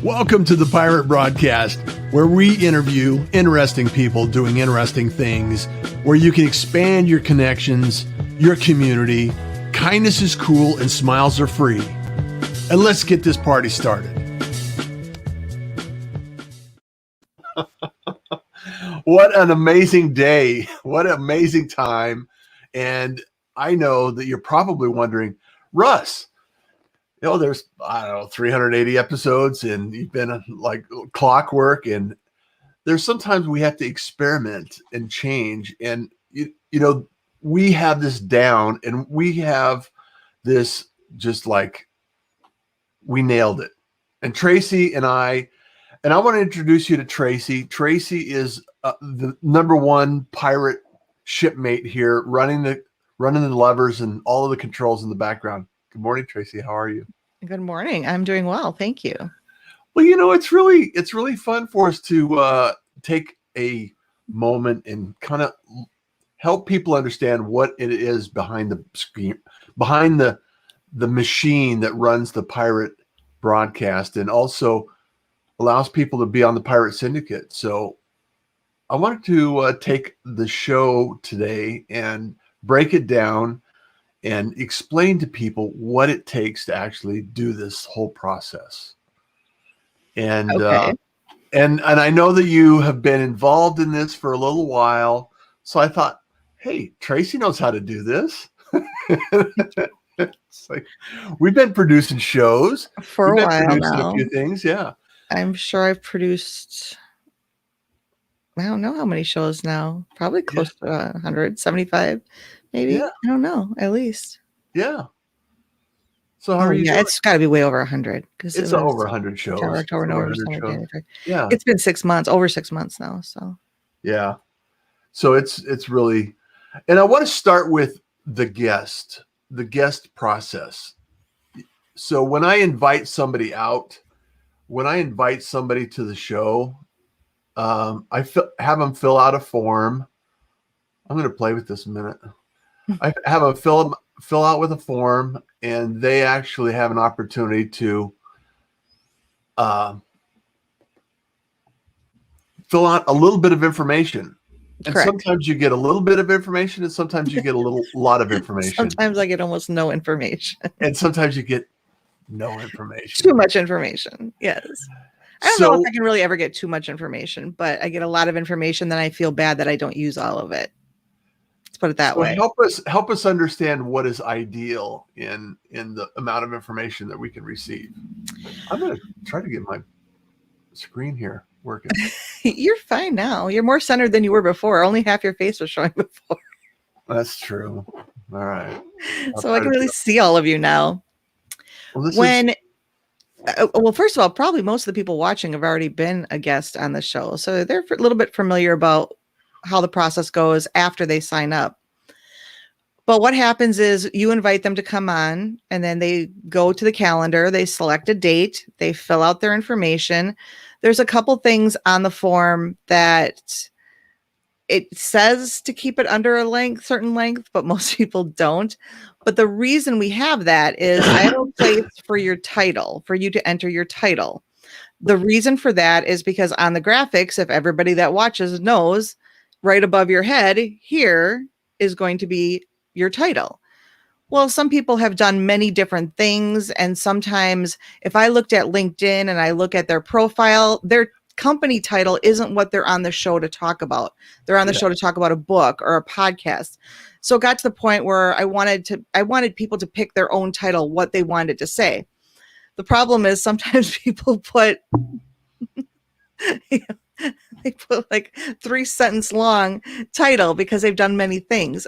Welcome to the Pirate Broadcast, where we interview interesting people doing interesting things, where you can expand your connections, your community. Kindness is cool and smiles are free. And let's get this party started. What an amazing day. What an amazing time. And I know that you're probably wondering, Russ, you know, there's, 380 episodes and you've been like clockwork, and there's sometimes we have to experiment and change. And, you know, we have this down and we have this just like, we nailed it. And Tracie and I want to introduce you to Tracie. Tracie is the #1 pirate shipmate here, running the levers and all of the controls in the background. Good morning, Tracie. How are you? Good morning. I'm doing well. Thank you. Well, you know, it's really fun for us to take a moment and kind of help people understand what it is behind the screen, behind the machine that runs the Pirate Broadcast, and also allows people to be on the Pirate Syndicate. So I wanted to take the show today and break it down and explain to people what it takes to actually do this whole process. And okay. And I know that you have been involved in this for a little while, so I thought, hey, Tracie knows how to do this. It's like, we've been producing shows for a while now. A few things, yeah. I'm sure I've produced, I don't know how many shows now. Probably close to 175, maybe. Yeah. I don't know, at least. Yeah. So how are you doing? It's got to be way over 100 because it's over 100 shows. October, November, December, January. Yeah. It's been 6 months, over 6 months now. So yeah. So it's really, and I want to start with the guest process. So when I invite somebody out, when I invite somebody to the show, I have them fill out a form. I'm going to play with this a minute. I have them fill out with a form, and they actually have an opportunity to fill out a little bit of information. And correct. Sometimes you get a little bit of information, and sometimes you get a lot of information. Sometimes I get almost no information. And sometimes you get no information. Too much information. Yes. I don't know if I can really ever get too much information, but I get a lot of information, then I feel bad that I don't use all of it. Let's put it that way. Help us understand what is ideal in the amount of information that we can receive. I'm going to try to get my screen here working. You're fine now. You're more centered than you were before. Only half your face was showing before. That's true. All right. So I can really see all of you now. Well, first of all, probably most of the people watching have already been a guest on the show. So they're a little bit familiar about how the process goes after they sign up. But what happens is you invite them to come on, and then they go to the calendar, they select a date, they fill out their information. There's a couple things on the form that it says to keep it under a certain length, but most people don't. But the reason we have that is I have a place for your title, for you to enter your title. The reason for that is because on the graphics, if everybody that watches knows, right above your head here is going to be your title. Well, some people have done many different things. And sometimes if I looked at LinkedIn and I look at their profile, their company title isn't what they're on the show to talk about. They're on the show to talk about a book or a podcast. So it got to the point where I wanted people to pick their own title, what they wanted to say. The problem is sometimes people put, they put like 3-sentence long title because they've done many things.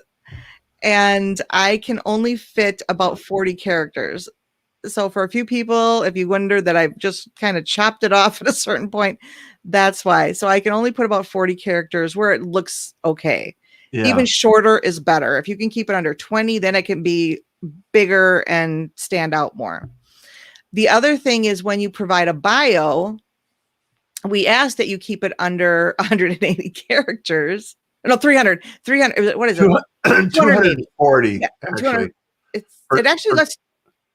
And I can only fit about 40 characters. So for a few people, if you wonder that I've just kind of chopped it off at a certain point, that's why. So I can only put about 40 characters where it looks okay. Yeah. Even shorter is better. If you can keep it under 20, then it can be bigger and stand out more. The other thing is when you provide a bio, we ask that you keep it under 180 characters. No, 300. What is it? 240. Yeah, 200. It actually lets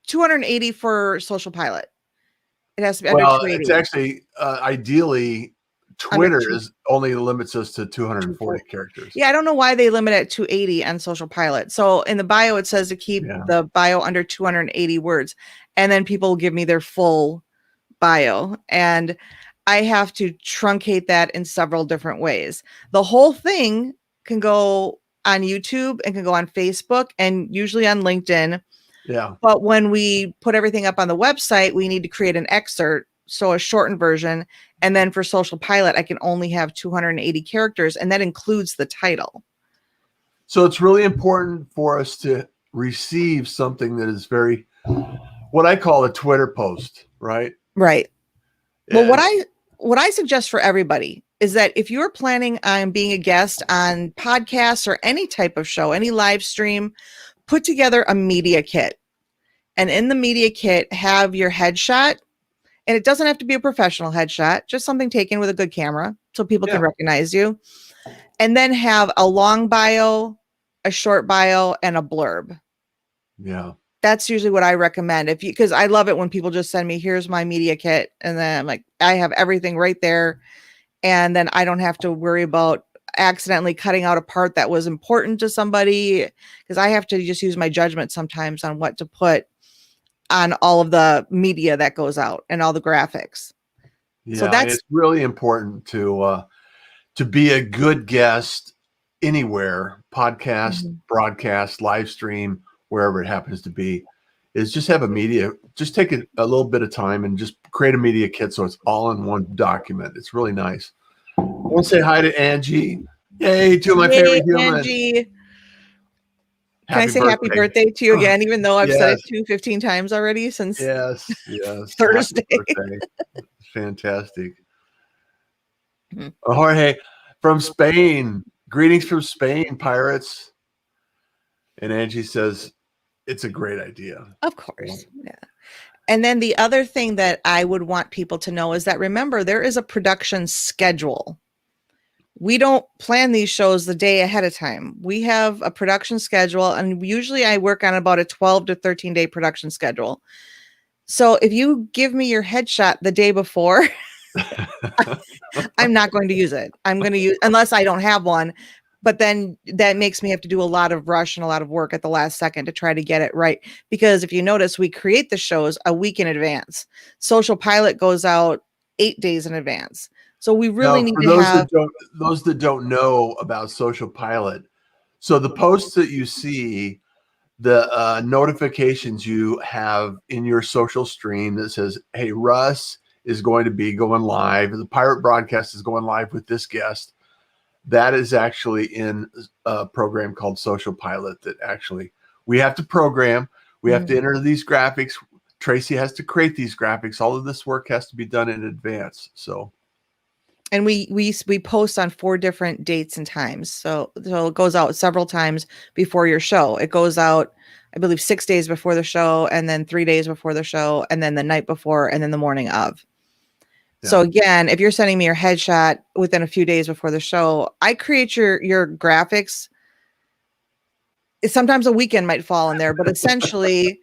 280 for Social Pilot. It has to be under Well, 280. it's actually ideally Twitter is only limits us to 240 characters. Yeah, I don't know why they limit it to 280 on Social Pilot. So in the bio, it says to keep the bio under 280 words. And then people give me their full bio. And I have to truncate that in several different ways. The whole thing can go on YouTube and can go on Facebook and usually on LinkedIn. Yeah. But when we put everything up on the website, we need to create an excerpt. So a shortened version. And then for Social Pilot, I can only have 280 characters, and that includes the title. So it's really important for us to receive something that is very, what I call a Twitter post, right? Right. Well, what I suggest for everybody is that if you're planning on being a guest on podcasts or any type of show, any live stream, put together a media kit. And in the media kit, have your headshot. And it doesn't have to be a professional headshot, just something taken with a good camera so people can recognize you. And then have a long bio, a short bio, and a blurb. Yeah. That's usually what I recommend. Because I love it when people just send me, here's my media kit. And then I'm like, I have everything right there. And then I don't have to worry about accidentally cutting out a part that was important to somebody, because I have to just use my judgment sometimes on what to put on all of the media that goes out and all the graphics. Yeah, so it's really important to be a good guest anywhere, podcast, broadcast, live stream, wherever it happens to be, is just have a media, just take a little bit of time and just create a media kit so it's all in one document. It's really nice. I want to say hi to Angie. Yay, two of my favorite humans. Angie. Can I say happy birthday to you again, even though I've said it 15 times already since Thursday? Fantastic. Jorge from Spain. Greetings from Spain, pirates. And Angie says, it's a great idea. Of course. Yeah. And then the other thing that I would want people to know is that, remember, there is a production schedule. We don't plan these shows the day ahead of time. We have a production schedule, and usually I work on about a 12 to 13 day production schedule. So if you give me your headshot the day before, I'm not going to use it. I'm going to use, unless I don't have one, but then that makes me have to do a lot of rush and a lot of work at the last second to try to get it right. Because if you notice, we create the shows a week in advance. Social Pilot goes out 8 days in advance. So we really need to have those that don't know about Social Pilot. So the posts that you see, the notifications you have in your social stream that says, hey, Russ is going to be going live. The Pirate Broadcast is going live with this guest. That is actually in a program called Social Pilot that actually we have to program. We have to enter these graphics. Tracie has to create these graphics. All of this work has to be done in advance. So. And we post on 4 different dates and times. So it goes out several times before your show. It goes out, I believe, 6 days before the show, and then 3 days before the show, and then the night before, and then the morning of. Yeah. So again, if you're sending me your headshot within a few days before the show, I create your graphics. Sometimes a weekend might fall in there, but essentially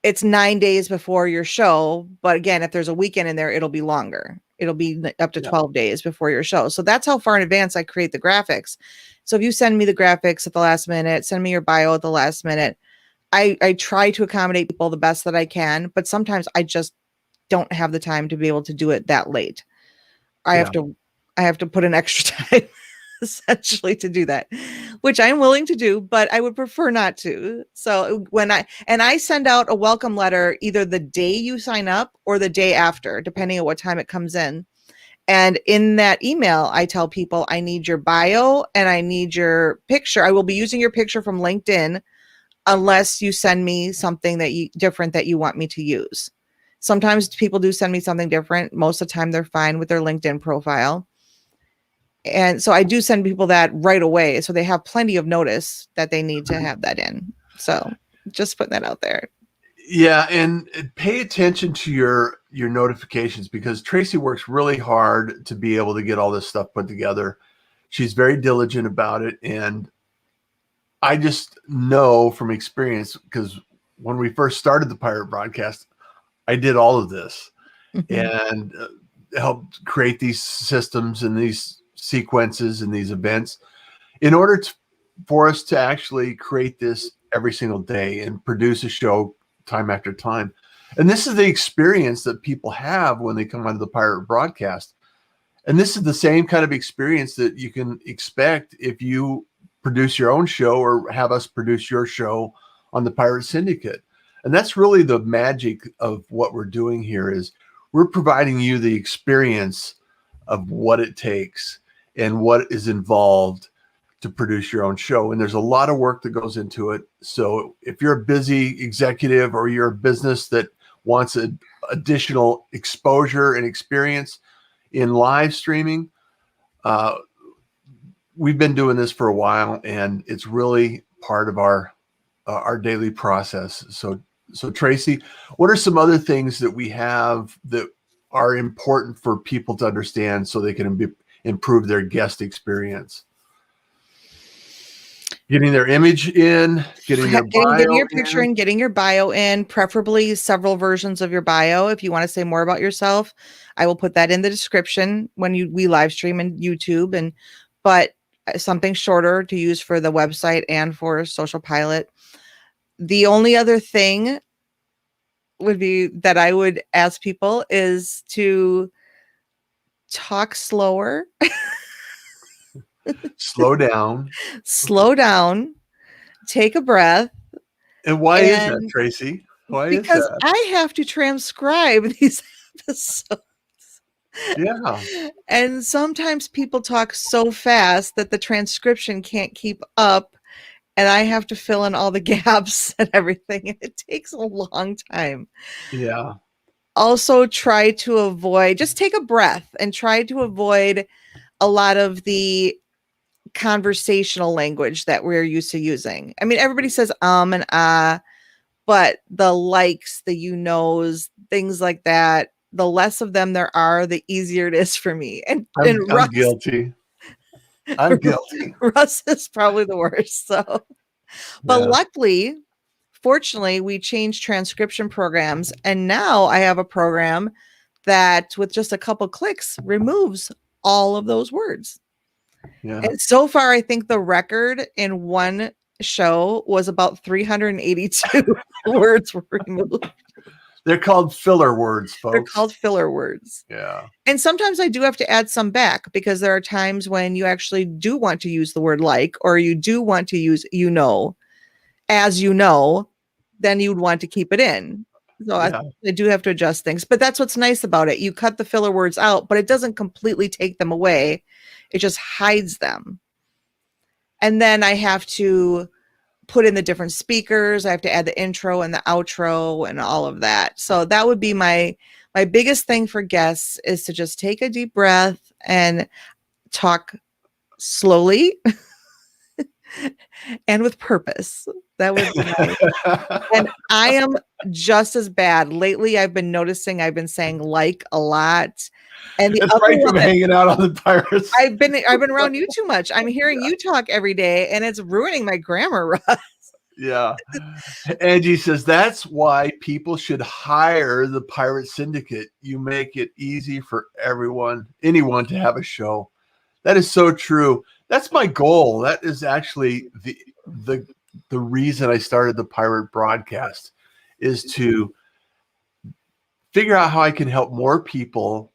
it's 9 days before your show. But again, if there's a weekend in there, it'll be longer. It'll be up to 12 days before your show. So that's how far in advance I create the graphics. So if you send me the graphics at the last minute, send me your bio at the last minute, I try to accommodate people the best that I can, but sometimes I just don't have the time to be able to do it that late. I have to put in extra time essentially to do that, which I'm willing to do, but I would prefer not to. So when I send out a welcome letter either the day you sign up or the day after, depending on what time it comes in. And in that email, I tell people I need your bio and I need your picture. I will be using your picture from LinkedIn unless you send me something different that you want me to use. Sometimes people do send me something different. Most of the time they're fine with their LinkedIn profile. And so I do send people that right away. So they have plenty of notice that they need to have that in. So just putting that out there. Yeah. And pay attention to your notifications, because Tracie works really hard to be able to get all this stuff put together. She's very diligent about it. And I just know from experience, because when we first started the Pirate Broadcast, I did all of this. and helped create these systems and these sequences and these events in order for us to actually create this every single day and produce a show time after time. And this is the experience that people have when they come onto the Pirate Broadcast. And this is the same kind of experience that you can expect if you produce your own show or have us produce your show on the Pirate Syndicate. And that's really the magic of what we're doing here, is we're providing you the experience of what it takes and what is involved to produce your own show. And there's a lot of work that goes into it. So if you're a busy executive or you're a business that wants additional exposure and experience in live streaming, we've been doing this for a while, and it's really part of our daily process. So Tracie, what are some other things that we have that are important for people to understand so they can improve their guest experience? Getting their image in, getting their bio getting your picture in, getting your bio in, preferably several versions of your bio. If you want to say more about yourself, I will put that in the description when we live stream in YouTube, but something shorter to use for the website and for Social Pilot. The only other thing would be that I would ask people is to talk slower. Slow down. Slow down. Take a breath. And why is that, Tracie? Why is that? Because I have to transcribe these episodes. Yeah. And sometimes people talk so fast that the transcription can't keep up, and I have to fill in all the gaps and everything. And it takes a long time. Yeah. Also, try to avoid, just take a breath and try to avoid a lot of the conversational language that we're used to using. I mean, everybody says and ah, but the likes, the you knows, things like that, the less of them there are, the easier it is for me. And I'm guilty. I'm guilty. Russ is probably the worst. So, but luckily, fortunately, we changed transcription programs, and now I have a program that, with just a couple clicks, removes all of those words. Yeah. And so far, I think the record in one show was about 382 words were removed. They're called filler words, folks. They're called filler words. Yeah. And sometimes I do have to add some back, because there are times when you actually do want to use the word like, or you do want to use you know, as you know, then you'd want to keep it in. So I do have to adjust things. But that's what's nice about it. You cut the filler words out, but it doesn't completely take them away. It just hides them. And then I have to put in the different speakers. I have to add the intro and the outro and all of that. So that would be my biggest thing for guests, is to just take a deep breath and talk slowly and with purpose. That would be nice. And I am just as bad. Lately, I've been noticing I've been saying like a lot. And it's right from hanging out on the Pirates. I've been around you too much. I'm hearing you talk every day, and it's ruining my grammar, Russ. Yeah. Angie says that's why people should hire the Pirate Syndicate. You make it easy for anyone to have a show. That is so true. That's my goal. That is actually the reason I started the Pirate Broadcast, is to figure out how I can help more people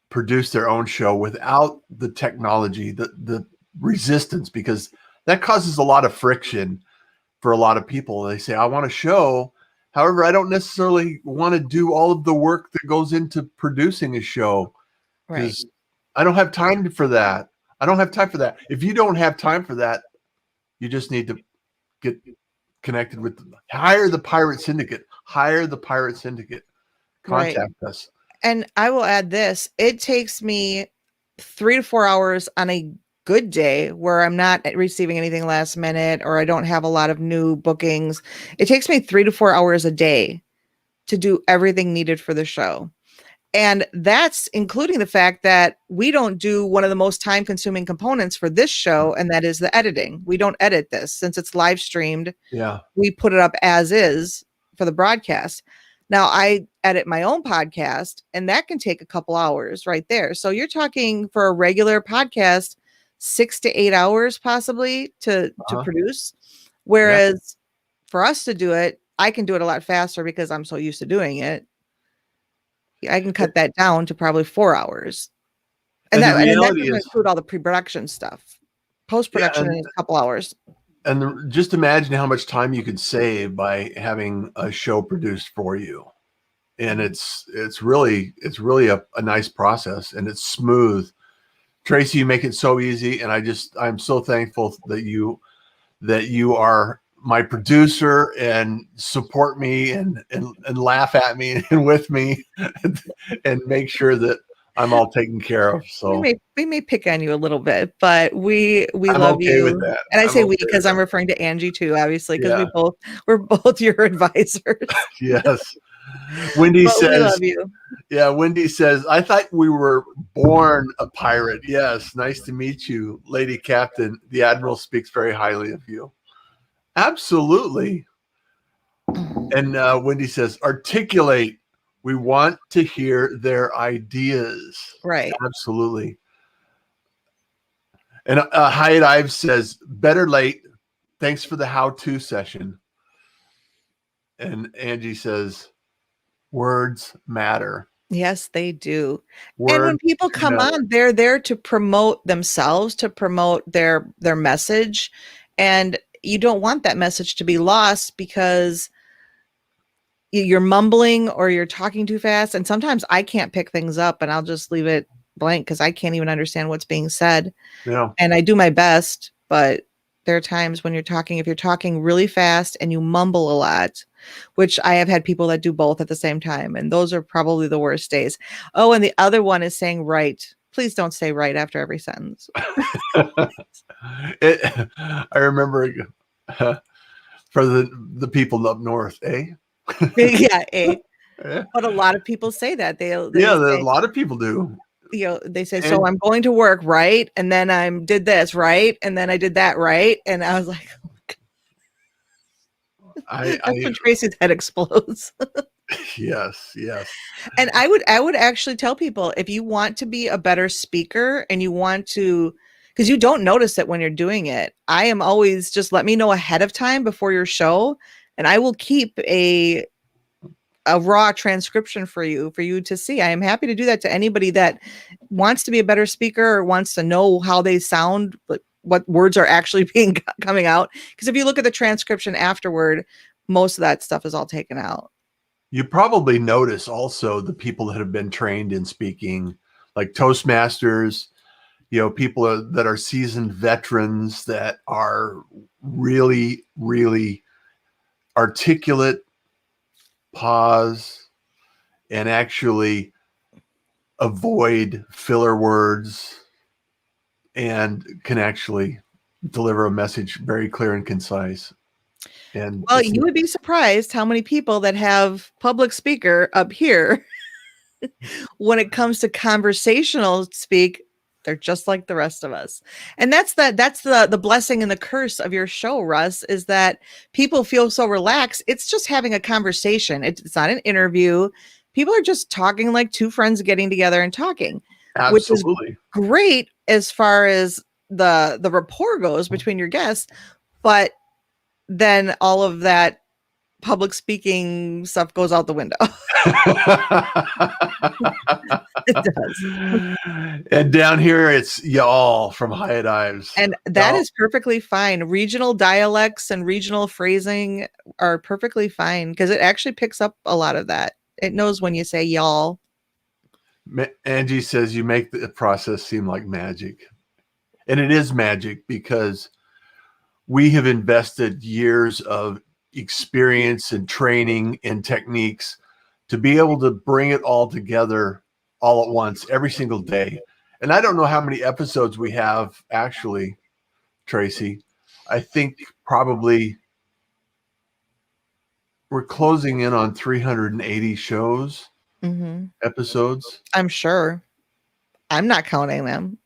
produce their own show without the technology, the resistance, because that causes a lot of friction for a lot of people. They say, I want a show. However, I don't necessarily want to do all of the work that goes into producing a show. Right. I don't have time for that. I don't have time for that. If you don't have time for that, you just need to get connected with hire the Pirate Syndicate. Hire the Pirate Syndicate. Contact us. And I will add this. It takes me 3 to 4 hours on a good day where I'm not receiving anything last minute, or I don't have a lot of new bookings. It takes me 3 to 4 hours a day to do everything needed for the show. And that's including the fact that we don't do one of the most time-consuming components for this show, and that is the editing. We don't edit this. Since it's live streamed, we put it up as is for the broadcast. Now, I edit my own podcast, and that can take a couple hours right there. So you're talking for a regular podcast, 6 to 8 hours possibly to produce. Whereas for us to do it, I can do it a lot faster because I'm so used to doing it. I can cut that down to probably 4 hours. And that doesn't include all the pre-production stuff. Post-production in a couple hours. And just imagine how much time you could save by having a show produced for you. And it's really a nice process, and it's smooth. Tracie, you make it so easy, and I'm so thankful that you are my producer and support me and laugh at me and with me and make sure that I'm all taken care of. So we may pick on you a little bit, but we I'm love okay you. with that. And I say we because I'm referring to Angie too, obviously, because we're both your advisors. Yes. Wendy says, we love you. Yeah, Wendy says, I thought we were born a pirate. Yes, nice to meet you, Lady Captain. The Admiral speaks very highly of you. Absolutely. And Wendy says, articulate. We want to hear their ideas. Right. Absolutely. And Hyatt Ives says, better late. Thanks for the how-to session. And Angie says, words matter. Yes, they do. And when people come on, they're there to promote themselves, to promote their message. And you don't want that message to be lost because you're mumbling or you're talking too fast. And sometimes I can't pick things up and I'll just leave it blank because I can't even understand what's being said. Yeah. And I do my best, but there are times when if you're talking really fast and you mumble a lot, which I have had people that do both at the same time. And those are probably the worst days. Oh, and the other one is saying right. Please don't say right after every sentence. I remember for the people up north, eh? Yeah, eh? Yeah. But a lot of people say that. They say, a lot of people do. They say, so I'm going to work, right? And then I did this, right? And then I did that, right? And I was like, that's when Tracie's head explodes. Yes. And I would actually tell people, if you want to be a better speaker and you want to, because you don't notice it when you're doing it, I am always just let me know ahead of time before your show, and I will keep a raw transcription for you to see. I am happy to do that to anybody that wants to be a better speaker or wants to know how they sound, what words are actually coming out. Because if you look at the transcription afterward, most of that stuff is all taken out. You probably notice also the people that have been trained in speaking, like Toastmasters, people that are seasoned veterans that are really, really articulate, pause, and actually avoid filler words and can actually deliver a message very clear and concise. And well, you would be surprised how many people that have public speaker up here, when it comes to conversational speak, they're just like the rest of us. And that's the blessing and the curse of your show, Russ, is that people feel so relaxed. It's just having a conversation. It's not an interview. People are just talking like two friends getting together and talking. Absolutely. Which is great as far as the rapport goes between your guests. But then all of that public speaking stuff goes out the window. It does. And down here, it's y'all from Hyatt Ives. And that is perfectly fine. Regional dialects and regional phrasing are perfectly fine because it actually picks up a lot of that. It knows when you say y'all. Angie says you make the process seem like magic. And it is magic because we have invested years of experience and training and techniques to be able to bring it all together all at once every single day. And I don't know how many episodes we have actually, Tracie. I think probably we're closing in on 380 shows, episodes. I'm sure. I'm not counting them.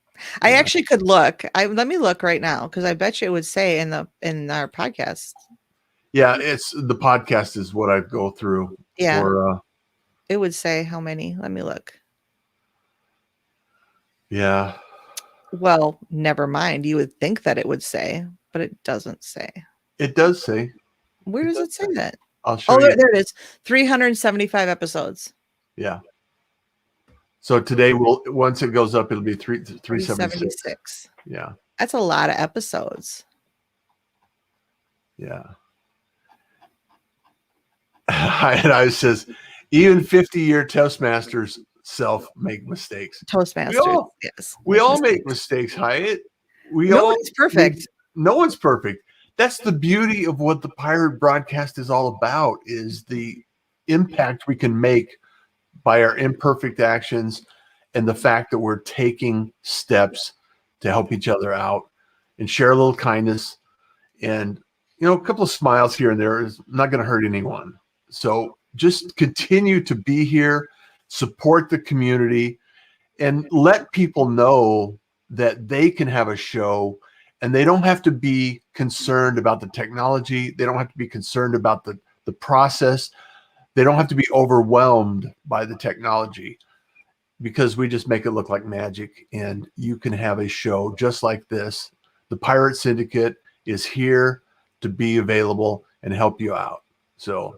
I actually could look. Let me look right now because I bet you it would say in our podcast. Yeah, it's the podcast is what I go through. Yeah. For, it would say how many. Let me look. Yeah. Well, never mind. You would think that it would say, but it doesn't say. It does say. Where does it say that? I'll show Oh, you. there it is. 375 episodes. Yeah. So today once it goes up, it'll be 376. Yeah. That's a lot of episodes. Yeah. And I says, even 50-year Toastmasters self make mistakes. Toastmasters, yes. We all make mistakes, Hyatt. Nobody's perfect. No one's perfect. That's the beauty of what the Pirate Broadcast is all about, is the impact we can make by our imperfect actions and the fact that we're taking steps to help each other out and share a little kindness. And, a couple of smiles here and there is not going to hurt anyone. So just continue to be here, support the community, and let people know that they can have a show and they don't have to be concerned about the technology. They don't have to be concerned about the process. They don't have to be overwhelmed by the technology, because we just make it look like magic, and you can have a show just like this. The Pirate Syndicate is here to be available and help you out. So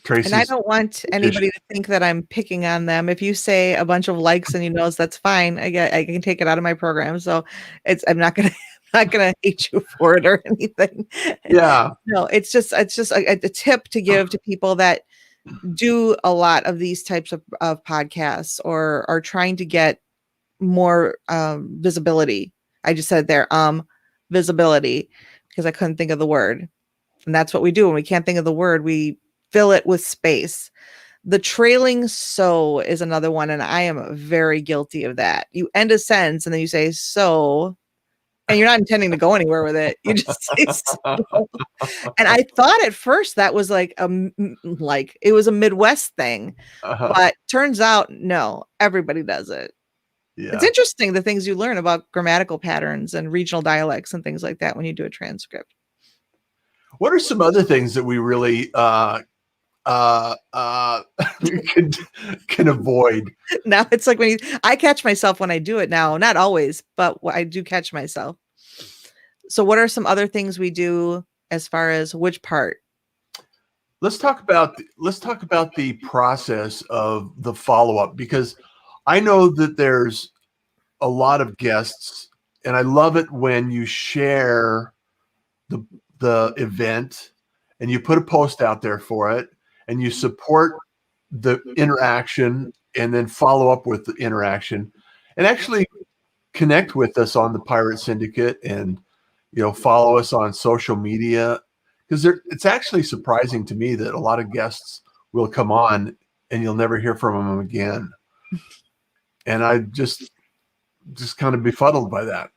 Tracie, and I don't want anybody to think that I'm picking on them. If you say a bunch of likes and that's fine. I can take it out of my program. So I'm not gonna hate you for it or anything. Yeah. No, it's just a tip to give to people that do a lot of these types of podcasts or are trying to get more visibility. I just said there, visibility, because I couldn't think of the word. And that's what we do. When we can't think of the word, we fill it with space. The trailing so is another one, and I am very guilty of that. You end a sentence and then you say so, and you're not intending to go anywhere with it. You just say so. And I thought at first that was like it was a Midwest thing, but turns out no, everybody does it. Yeah. It's interesting the things you learn about grammatical patterns and regional dialects and things like that when you do a transcript. What are some other things that we really can avoid? Now it's like I catch myself when I do it now, not always, but I do catch myself. So what are some other things we do as far as which part? Let's talk about the process of the follow-up, because I know that there's a lot of guests, and I love it when you share the event and you put a post out there for it and you support the interaction and then follow up with the interaction and actually connect with us on the Pirate Syndicate and follow us on social media, because it's actually surprising to me that a lot of guests will come on and you'll never hear from them again. And I just kind of befuddled by that.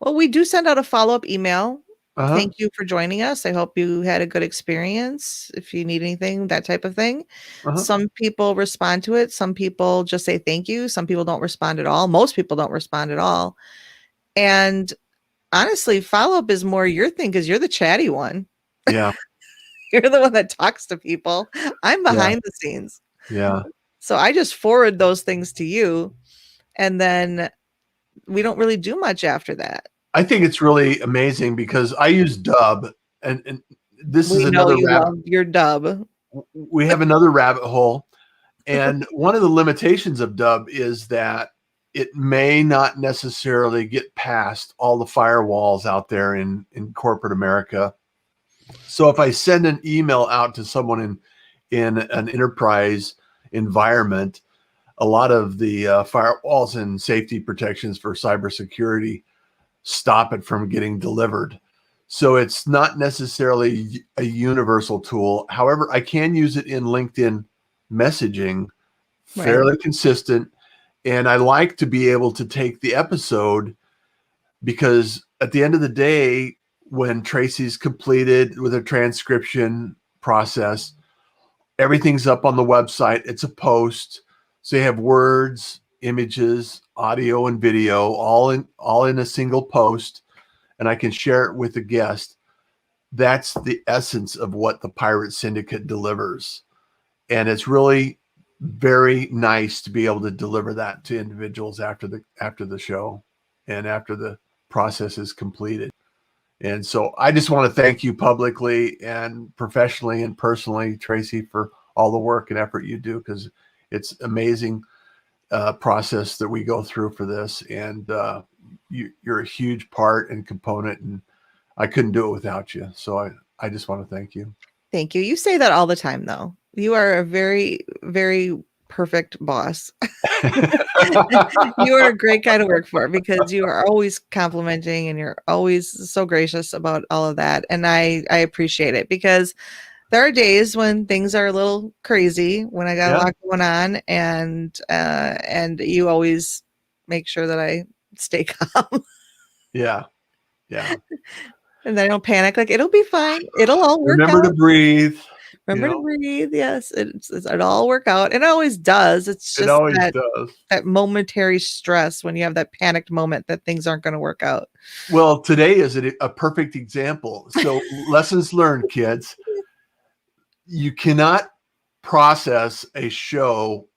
Well, we do send out a follow-up email. Thank you for joining us. I hope you had a good experience. If you need anything, that type of thing. Some people respond to it. Some people just say thank you. Some people don't respond at all. Most people don't respond at all. And honestly, follow-up is more your thing because you're the chatty one. Yeah. You're the one that talks to people. I'm behind the scenes. Yeah. So I just forward those things to you, and then we don't really do much after that. I think it's really amazing because I use Dub, and this is another your Dub. We have another rabbit hole, and one of the limitations of Dub is that it may not necessarily get past all the firewalls out there in corporate America. So if I send an email out to someone in an enterprise environment, a lot of the firewalls and safety protections for cybersecurity stop it from getting delivered. So it's not necessarily a universal tool. However, I can use it in LinkedIn messaging, fairly consistent. And I like to be able to take the episode, because at the end of the day, when Tracie's completed with a transcription process, everything's up on the website. It's a post. So you have words, images, audio, and video all in a single post, and I can share it with the guest. That's the essence of what the Pirate Syndicate delivers. And it's really very nice to be able to deliver that to individuals after the show and after the process is completed. And so I just want to thank you publicly and professionally and personally, Tracie, for all the work and effort you do, because it's amazing process that we go through for this. And you're a huge part and component, and I couldn't do it without you. So I just want to thank you. Thank you. You say that all the time, though. You are a very, very perfect boss. You are a great guy to work for, because you are always complimenting and you're always so gracious about all of that. And I appreciate it, because there are days when things are a little crazy, when I got a lot going on, and you always make sure that I stay calm. Yeah. And I don't panic. Like, it'll be fine. It'll all work out. Remember to breathe. Remember to breathe. Yes, it'll all work out. It always does. It's just that momentary stress when you have that panicked moment that things aren't going to work out. Well, today is a perfect example. So lessons learned, kids. You cannot process a show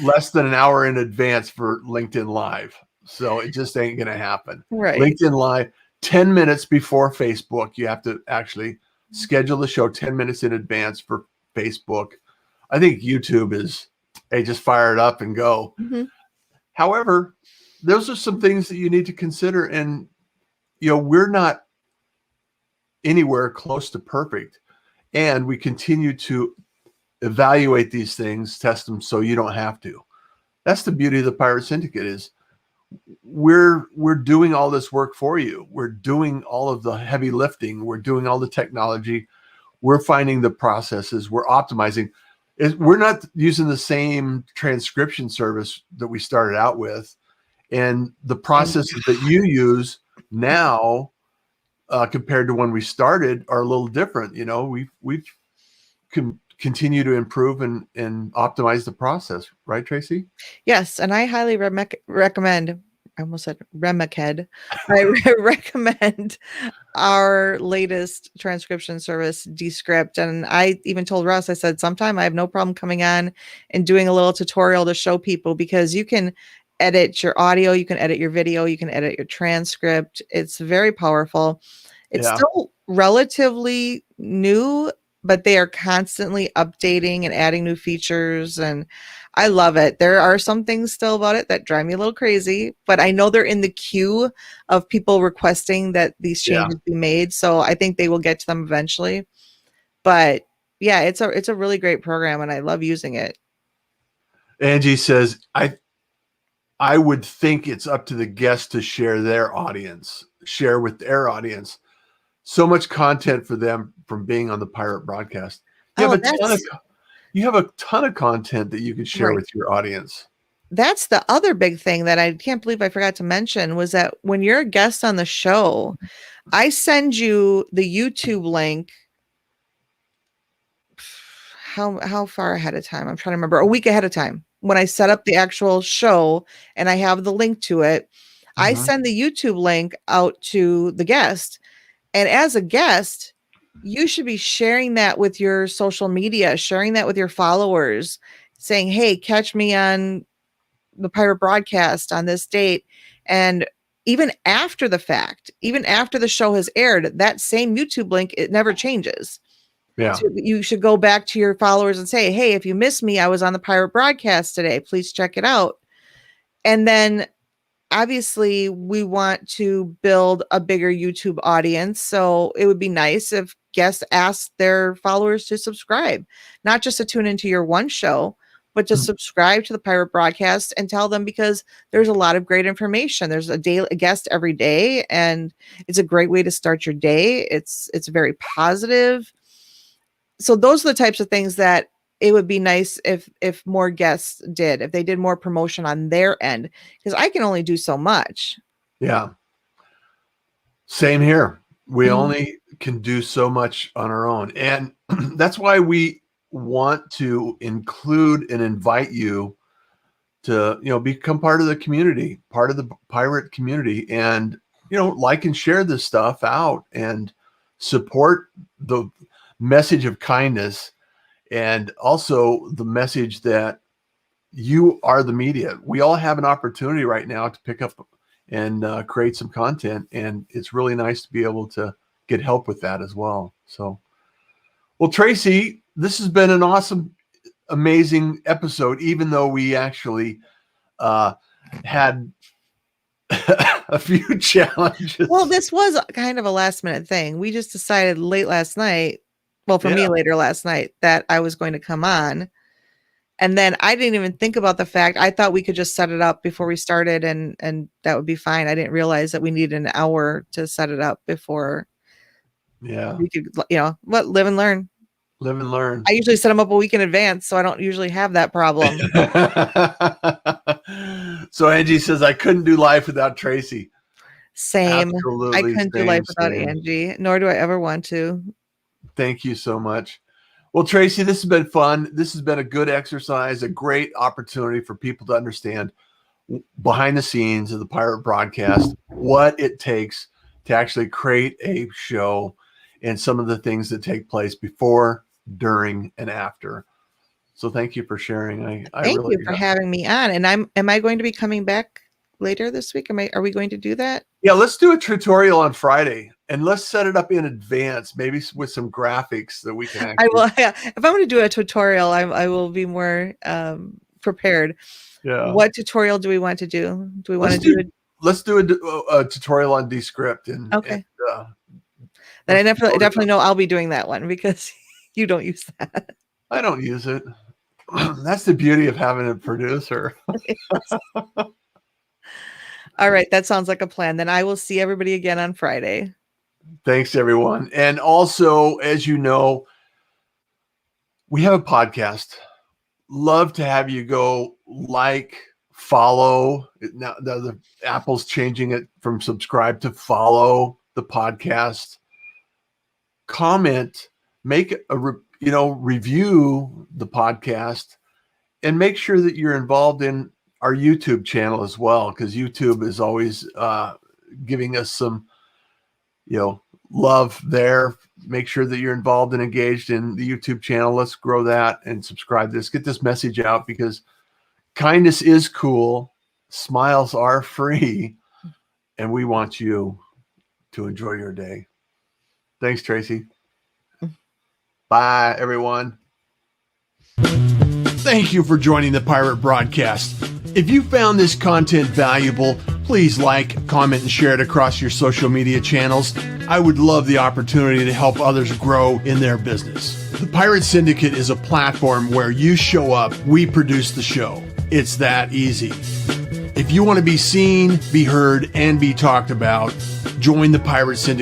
less than an hour in advance for LinkedIn Live. So it just ain't going to happen. Right. LinkedIn Live, 10 minutes before Facebook, you have to actually schedule the show 10 minutes in advance for Facebook. I think YouTube is, hey, just fire it up and go. Mm-hmm. However, those are some things that you need to consider. And, we're not anywhere close to perfect. And we continue to evaluate these things, test them so you don't have to. That's the beauty of the Pirate Syndicate, is we're doing all this work for you. We're doing all of the heavy lifting. We're doing all the technology. We're finding the processes. We're optimizing. We're not using the same transcription service that we started out with. And the processes that you use now compared to when we started are a little different. We've continue to improve and optimize the process, right, Tracie? Yes, and I highly recommend. I almost said Remeked. I recommend our latest transcription service, Dscript. And I even told Russ, I said, sometime I have no problem coming on and doing a little tutorial to show people, because you can edit your audio, you can edit your video, you can edit your transcript. It's very powerful. It's still relatively new, but they are constantly updating and adding new features, and I love it. There are some things still about it that drive me a little crazy, but I know they're in the queue of people requesting that these changes be made, so I think they will get to them eventually. But yeah, it's a really great program, and I love using it. Angie says, I would think it's up to the guest to share with their audience. So much content for them from being on the Pirate Broadcast. You have a ton of content that you can share with your audience. That's the other big thing that I can't believe I forgot to mention, was that when you're a guest on the show, I send you the YouTube link. How far ahead of time? I'm trying to remember. A week ahead of time, when I set up the actual show and I have the link to it, I send the YouTube link out to the guest. And as a guest, you should be sharing that with your social media, sharing that with your followers, saying, hey, catch me on the Pirate Broadcast on this date. And even after the fact, even after the show has aired, that same YouTube link, it never changes. Yeah. So you should go back to your followers and say, hey, if you missed me, I was on the Pirate Broadcast today. Please check it out. And then obviously we want to build a bigger YouTube audience. So it would be nice if guests ask their followers to subscribe, not just to tune into your one show, but to subscribe to the Pirate Broadcast and tell them, because there's a lot of great information. There's a guest every day, and it's a great way to start your day. It's very positive. So those are the types of things that it would be nice if more guests did, if they did more promotion on their end, because I can only do so much. Yeah. Same here. We only can do so much on our own. And that's why we want to include and invite you to, become part of the community, part of the pirate community, and, like and share this stuff out and support the message of kindness and also the message that you are the media. We all have an opportunity right now to pick up and create some content, and it's really nice to be able to get help with that as well. So, well, Tracie, this has been an awesome, amazing episode, even though we actually had a few challenges. Well, this was kind of a last minute thing. We just decided late last night, well, for me later last night, that I was going to come on. And then I didn't even think about the fact, I thought we could just set it up before we started and that would be fine. I didn't realize that we needed an hour to set it up before we could, live and learn. Live and learn. I usually set them up a week in advance, so I don't usually have that problem. So Angie says, I couldn't do life without Tracie. Same. Absolutely, I couldn't do life without Angie, nor do I ever want to. Thank you so much. Well, Tracie, this has been fun. This has been a good exercise, a great opportunity for people to understand behind the scenes of the Pirate Broadcast, what it takes to actually create a show and some of the things that take place before, during, and after. So thank you for sharing. Thank you for having me on. And am I going to be coming back later this week? Are we going to do that? Yeah, let's do a tutorial on Friday. And let's set it up in advance, maybe with some graphics that we can actually... If I'm going to do a tutorial, I will be more prepared. Yeah. What tutorial do we want to do? Do we want to do it? Let's do a tutorial on Dscript. Okay. Then I definitely know I'll be doing that one because you don't use that. I don't use it. That's the beauty of having a producer. All right. That sounds like a plan. Then I will see everybody again on Friday. Thanks, everyone. And also, as you know, we have a podcast. Love to have you go follow. Now the Apple's changing it from subscribe to follow the podcast. Comment, make a review the podcast, and make sure that you're involved in our YouTube channel as well, because YouTube is always giving us some love there. Make sure that you're involved and engaged in the YouTube channel. Let's grow that and subscribe to this. Get this message out, because kindness is cool. Smiles are free. And we want you to enjoy your day. Thanks, Tracie. Bye, everyone. Thank you for joining the Pirate Broadcast. If you found this content valuable, please like, comment, and share it across your social media channels. I would love the opportunity to help others grow in their business. The Pirate Syndicate is a platform where you show up, we produce the show. It's that easy. If you want to be seen, be heard, and be talked about, join the Pirate Syndicate.